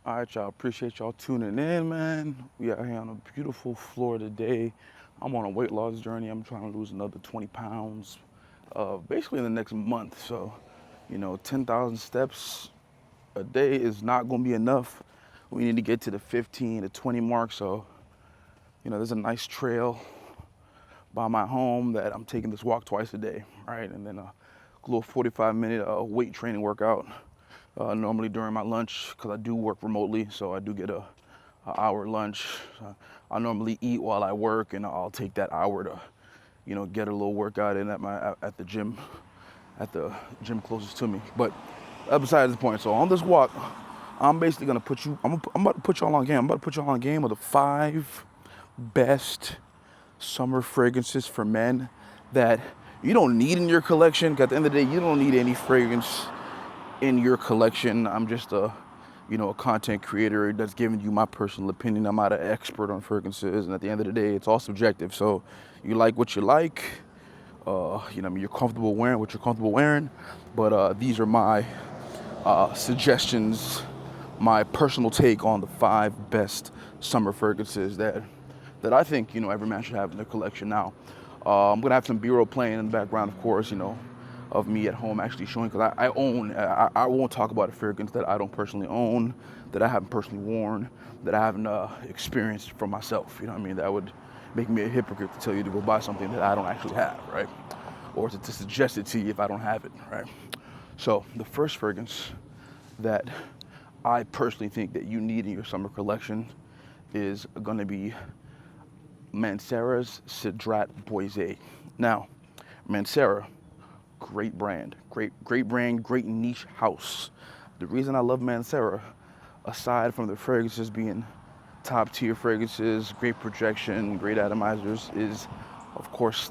All right, y'all. Appreciate y'all tuning in, man. We out here on a beautiful Florida day. I'm on a weight loss journey. I'm trying to lose another 20 pounds, basically in the next month. So, 10,000 steps a day is not going to be enough. We need to get to the 15 to 20 mark. So, there's a nice trail by my home that I'm taking this walk twice a day, right? And then a little 45-minute weight training workout. Normally during my lunch, because I do work remotely, so I do get a hour lunch. I normally eat while I work, and I'll take that hour to, get a little workout in at the gym closest to me. But besides the point, so on this walk, I'm basically gonna put you. I'm about to put y'all on game. I'm about to put y'all on game of the 5 best summer fragrances for men that you don't need in your collection. 'Cause at the end of the day, you don't need any fragrance in your collection. I'm just a content creator that's giving you my personal opinion. I'm not an expert on fragrances, and at the end of the day, it's all subjective. So you like what you like. You're comfortable wearing what you're comfortable wearing. But these are my suggestions, my personal take on the 5 best summer fragrances that I think every man should have in their collection. Now, I'm gonna have some B-roll playing in the background, of course, of me at home actually showing, because I own, I won't talk about a fragrance that I don't personally own, that I haven't personally worn, that I haven't experienced for myself. You know what I mean? That would make me a hypocrite to tell you to go buy something that I don't actually have, right? Or to suggest it to you if I don't have it, right? So the first fragrance that I personally think that you need in your summer collection is gonna be Mancera's Citrat Boise. Now, Mancera, great brand, great brand, great niche house. The reason I love Mancera, aside from the fragrances being top tier fragrances, great projection, great atomizers, is of course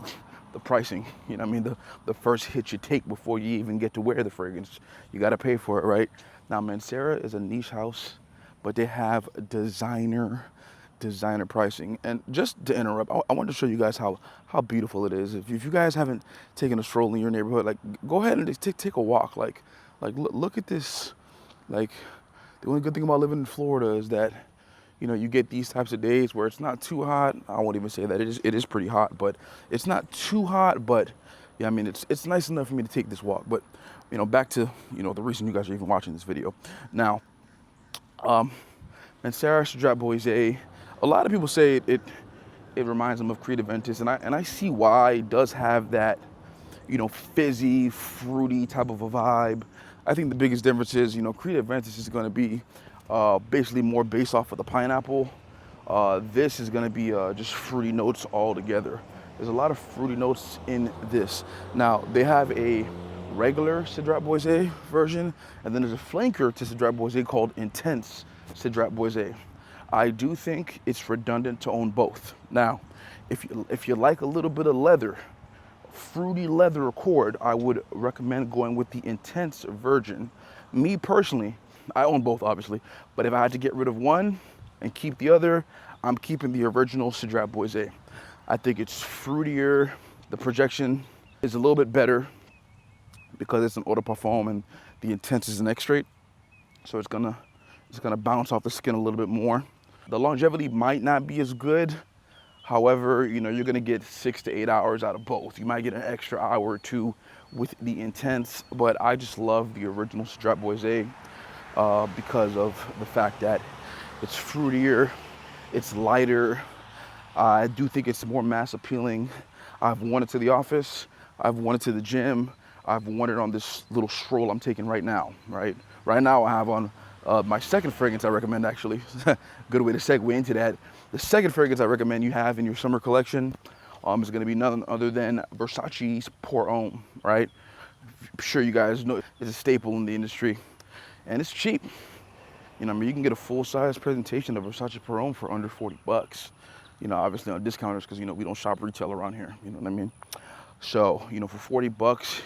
the pricing. The first hit you take before you even get to wear the fragrance, you got to pay for it, right? Now, Mancera is a niche house, but they have designer pricing. And just to interrupt, I wanted to show you guys how beautiful it is. If you guys haven't taken a stroll in your neighborhood, like, go ahead and take a walk. Like look at this. Like, the only good thing about living in Florida is that you get these types of days where it's not too hot. I won't even say that it is pretty hot, but it's not too hot. But yeah, I mean, it's nice enough for me to take this walk. But back to the reason you guys are even watching this video now. Mancera Citrat Boise, a lot of people say it reminds them of Creed Aventus, and I see why. It does have that, fizzy, fruity type of a vibe. I think the biggest difference is, Creed Aventus is going to be basically more based off of the pineapple. This is going to be just fruity notes all together. There's a lot of fruity notes in this. Now, they have a regular Citrat Boise version, and then there's a flanker to Citrat Boise called Intense Citrat Boise. I do think it's redundant to own both. Now, if you like a little bit of leather, fruity leather accord, I would recommend going with the Intense version. Me personally, I own both obviously, but if I had to get rid of one and keep the other, I'm keeping the original Citrat Boise. I think it's fruitier. The projection is a little bit better because it's an eau de parfum and the Intense is an extrait. So it's gonna bounce off the skin a little bit more. The longevity might not be as good. However, you're gonna get 6 to 8 hours out of both. You might get an extra hour or 2 with the Intense, but I just love the original Citrat Boise because of the fact that it's fruitier, it's lighter. I do think it's more mass appealing. I've worn it to the office, I've worn it to the gym, I've worn it on this little stroll I'm taking right now, right? Right now I have on my second fragrance I recommend, actually. Good way to segue into that. The second fragrance I recommend you have in your summer collection is going to be none other than Versace's Pour Homme, right? I'm sure you guys know it's a staple in the industry, and it's cheap. You can get a full-size presentation of Versace Pour Homme for under 40 bucks. Obviously on discounters, because we don't shop retail around here. You know what I mean? So for 40 bucks,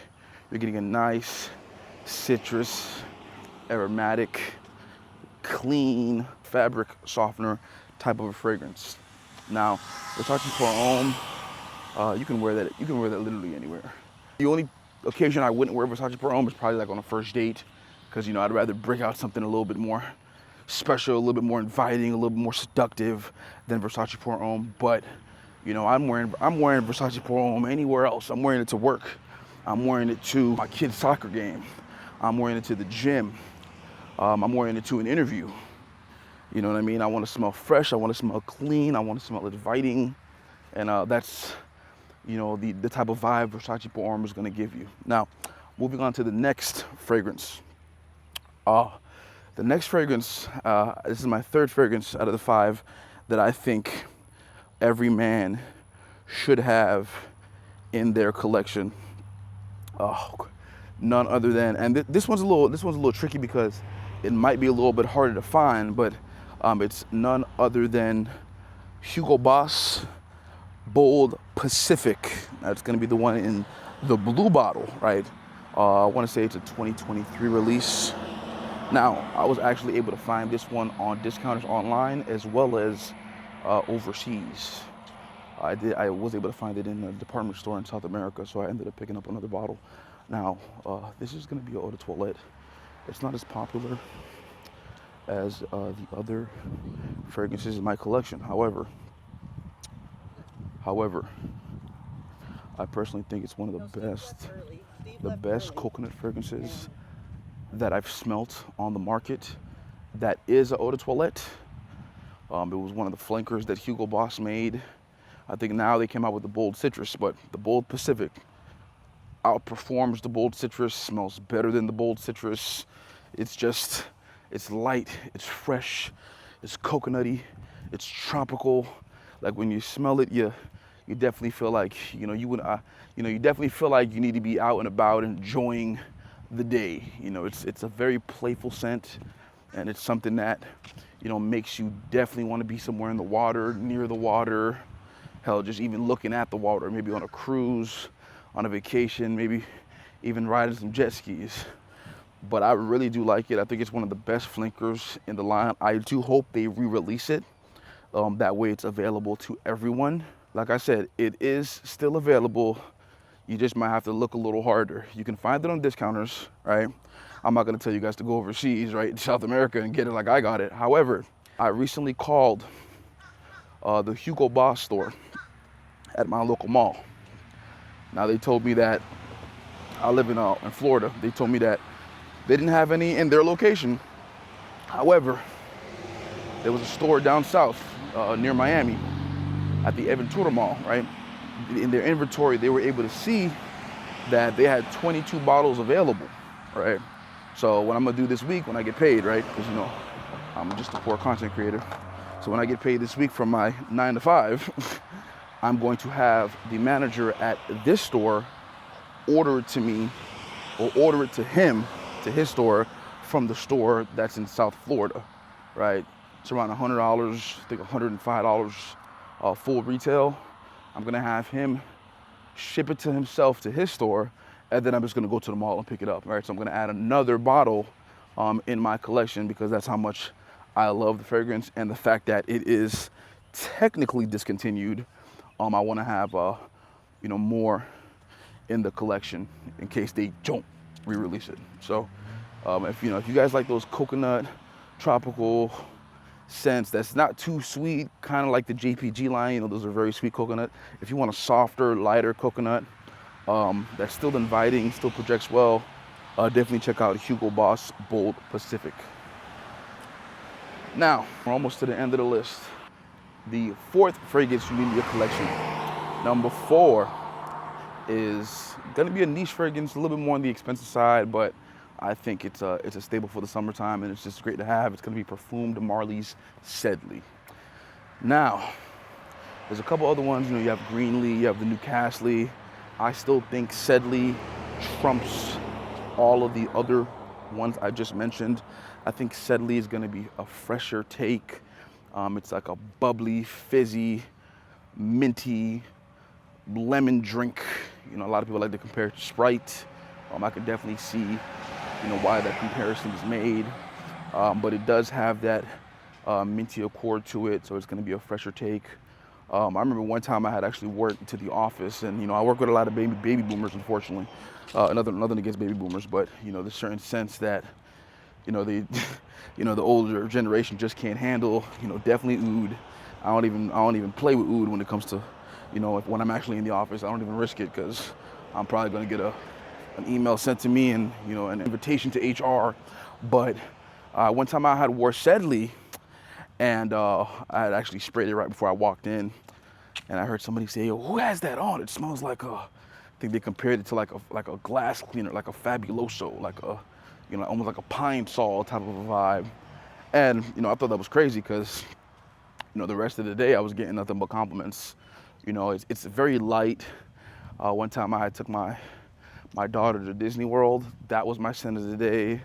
you're getting a nice citrus, aromatic, clean fabric softener type of a fragrance. Now, Versace Pour Homme, you can wear that literally anywhere. The only occasion I wouldn't wear Versace Pour Homme is probably like on a first date, because I'd rather break out something a little bit more special, a little bit more inviting, a little bit more seductive than Versace Pour Homme. But you know, I'm wearing Versace Pour Homme anywhere else. I'm wearing it to work. I'm wearing it to my kid's soccer game. I'm wearing it to the gym. I'm wearing it to an interview. You know what I mean? I want to smell fresh. I want to smell clean. I want to smell inviting. And that's, you know, the type of vibe Versace Pour Homme is going to give you. Now, moving on to the next fragrance. The next fragrance, this is my third fragrance out of the 5 that I think every man should have in their collection. None other than, and this one's a little tricky because it might be a little bit harder to find, but it's none other than Hugo Boss Bold Pacific. That's going to be the one in the blue bottle, right? I want to say it's a 2023 release. Now, I was actually able to find this one on discounters online as well as overseas. I was able to find it in a department store in South America, so I ended up picking up another bottle. Now, this is going to be an eau de toilette. It's not as popular as the other fragrances in my collection. However, I personally think it's one of the best coconut fragrances that I've smelt on the market. That is an eau de toilette. It was one of the flankers that Hugo Boss made. I think now they came out with the Bold Citrus, but the Bold Pacific outperforms the Bold Citrus, smells better than the Bold Citrus. It's light, it's fresh, it's coconutty, it's tropical. Like when you smell it, you definitely feel like, you definitely feel like you need to be out and about enjoying the day. You know, it's a very playful scent, and it's something that, you know, makes you definitely want to be somewhere in the water, near the water. Hell, just even looking at the water, maybe on a cruise, on a vacation, maybe even riding some jet skis. But I really do like it. I think it's one of the best flankers in the line. I do hope they re-release it. That way it's available to everyone. Like I said, it is still available. You just might have to look a little harder. You can find it on discounters, right? I'm not gonna tell you guys to go overseas, right, in South America and get it like I got it. However, I recently called the Hugo Boss store at my local mall. Now they told me that, I live in Florida. They told me that they didn't have any in their location. However, there was a store down south near Miami at the Aventura Mall, right? In their inventory, they were able to see that they had 22 bottles available, right? So what I'm gonna do this week when I get paid, right? Because, you know, I'm just a poor content creator. So when I get paid this week from my 9 to 5, I'm going to have the manager at this store order it to me, or order it to him, to his store, from the store that's in South Florida, right? It's around $100, I think $105 full retail. I'm gonna have him ship it to himself to his store, and then I'm just gonna go to the mall and pick it up, right? So I'm gonna add another bottle in my collection because that's how much I love the fragrance, and the fact that it is technically discontinued. I want to have more in the collection in case they don't re-release it. So if you guys like those coconut tropical scents that's not too sweet, kind of like the JPG line, you know, those are very sweet coconut. If you want a softer, lighter coconut that's still inviting, still projects well, definitely check out Hugo Boss Bold Pacific. Now, we're almost to the end of the list. The fourth fragrance you need in your collection. Number 4 is gonna be a niche fragrance, a little bit more on the expensive side, but I think it's a staple for the summertime, and it's just great to have. It's gonna be Parfum de Marly's Sedley. Now, there's a couple other ones. You know, you have Greenlee, you have the Newcastle. I still think Sedley trumps all of the other ones I just mentioned. I think Sedley is gonna be a fresher take. It's like a bubbly, fizzy, minty lemon drink. You know, a lot of people like to compare it to Sprite. I could definitely see, you know, why that comparison is made. But it does have that minty accord to it, so it's going to be a fresher take. I remember one time I had actually worked to the office, and you know, I work with a lot of baby boomers, unfortunately. Nothing against baby boomers, but you know, there's certain sense that, The the older generation just can't handle, definitely oud. I don't even play with oud when it comes to, when I'm actually in the office. I don't even risk it because I'm probably going to get an email sent to me and, an invitation to HR. But one time I had versatility, and I had actually sprayed it right before I walked in, and I heard somebody say, "Yo, who has that on? It smells like a." I think they compared it to like a glass cleaner, like a Fabuloso, like a, almost like a Pine Sol type of a vibe. And I thought that was crazy because the rest of the day I was getting nothing but compliments. It's very light. One time I took my daughter to Disney World. That was my scent of the day.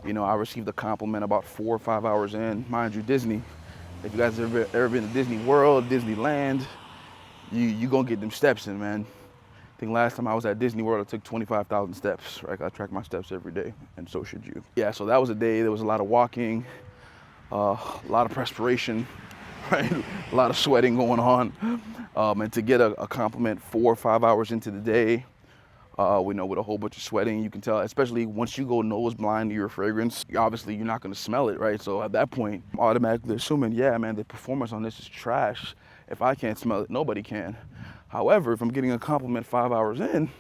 I received a compliment about 4 or 5 hours in. Mind you, Disney. If you guys ever been to Disney World, Disneyland, you gonna get them steps in, man. I think last time I was at Disney World, I took 25,000 steps. Right, I track my steps every day, and so should you. Yeah, so that was a day. There was a lot of walking, a lot of perspiration, right? A lot of sweating going on, and to get a compliment 4 or 5 hours into the day. With a whole bunch of sweating, you can tell, especially once you go nose blind to your fragrance, obviously you're not going to smell it, right? So at that point, I'm automatically assuming, yeah, man, the performance on this is trash. If I can't smell it, nobody can. However, if I'm getting a compliment 5 hours in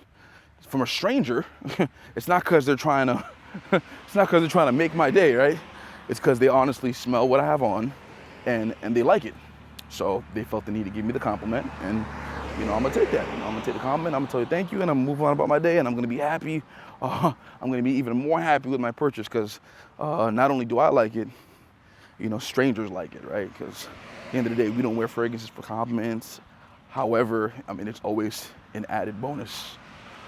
from a stranger, it's not because they're trying to, it's not because they're trying to make my day, right? It's because they honestly smell what I have on, and they like it. So they felt the need to give me the compliment, and I'm gonna take that. I'm gonna take the compliment. I'm gonna tell you thank you, and I'm gonna move on about my day, and I'm gonna be happy. I'm gonna be even more happy with my purchase because not only do I like it, strangers like it, right? Because at the end of the day, we don't wear fragrances for compliments. However, it's always an added bonus,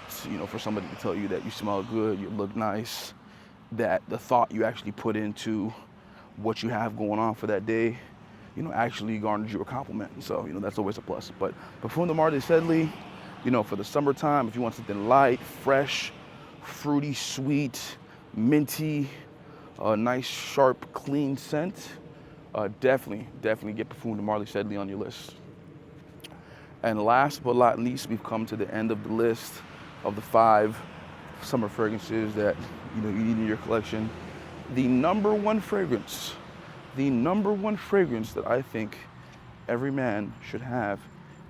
for somebody to tell you that you smell good, you look nice, that the thought you actually put into what you have going on for that day, actually garners you a compliment. So, that's always a plus. But Parfum de Marly, for the summertime, if you want something light, fresh, fruity, sweet, minty, nice, sharp, clean scent, definitely get Parfum de Marly on your list. And last but not least, we've come to the end of the list of the 5 summer fragrances that, you need in your collection. The number one fragrance that I think every man should have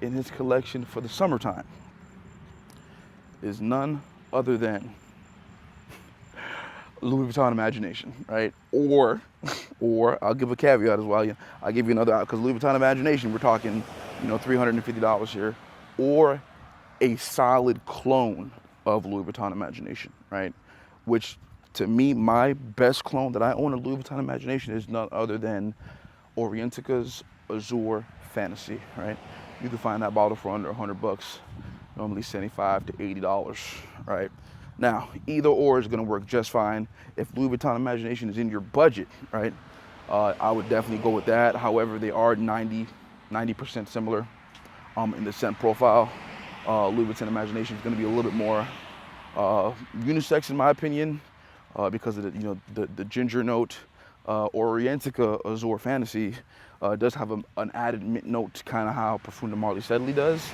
in his collection for the summertime is none other than Louis Vuitton Imagination, right? Or I'll give a caveat as well. I'll give you another, because Louis Vuitton Imagination, we're talking, $350 here, or a solid clone of Louis Vuitton Imagination, right? Which, to me, my best clone that I own of Louis Vuitton Imagination is none other than Orientica's Azure Fantasy, right? You can find that bottle for under $100, normally $75 to $80, right? Now, either or is gonna work just fine. If Louis Vuitton Imagination is in your budget, right, I would definitely go with that. However, they are 90% similar in the scent profile. Louis Vuitton Imagination is gonna be a little bit more unisex in my opinion, because of the ginger note. Orientica Azure Fantasy does have an added mint note, kind of how Parfum de Marly does.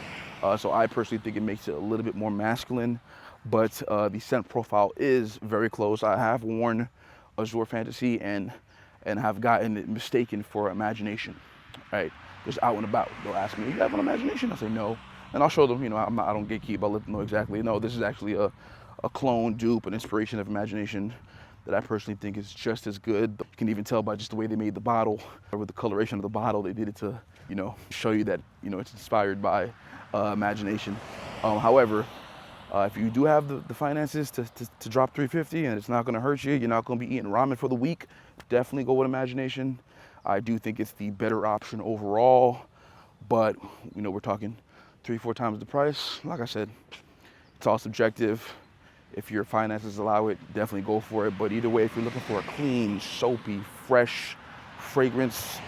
So I personally think it makes it a little bit more masculine, but the scent profile is very close. I have worn Azure Fantasy and have gotten it mistaken for Imagination, right? Just out and about. They'll ask me, "You have an Imagination?" I say no, and I'll show them. I don't gatekeep. I'll let them know exactly. No, this is actually a clone, dupe, an inspiration of Imagination that I personally think is just as good. You can even tell by just the way they made the bottle, or with the coloration of the bottle. They did it to, show you that, it's inspired by Imagination. However, if you do have the finances to drop $350 and it's not gonna hurt you, you're not gonna be eating ramen for the week, definitely go with Imagination. I do think it's the better option overall, but, we're talking 3-4 times the price. Like I said, it's all subjective. If your finances allow it, definitely go for it. But either way, if you're looking for a clean, soapy, fresh fragrance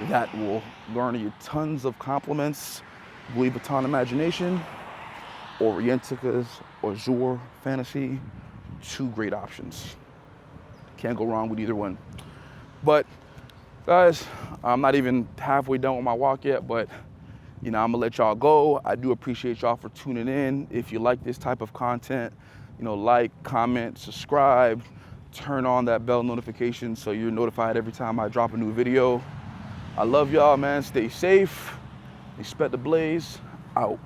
that will garner you tons of compliments, Louis Vuitton Imagination, Orientica's Azure Fantasy, 2 great options. Can't go wrong with either one. But guys, I'm not even halfway done with my walk yet, but I'm gonna let y'all go. I do appreciate y'all for tuning in. If you like this type of content, like, comment, subscribe, turn on that bell notification so you're notified every time I drop a new video. I love y'all, man. Stay safe. Respect the blaze. Out.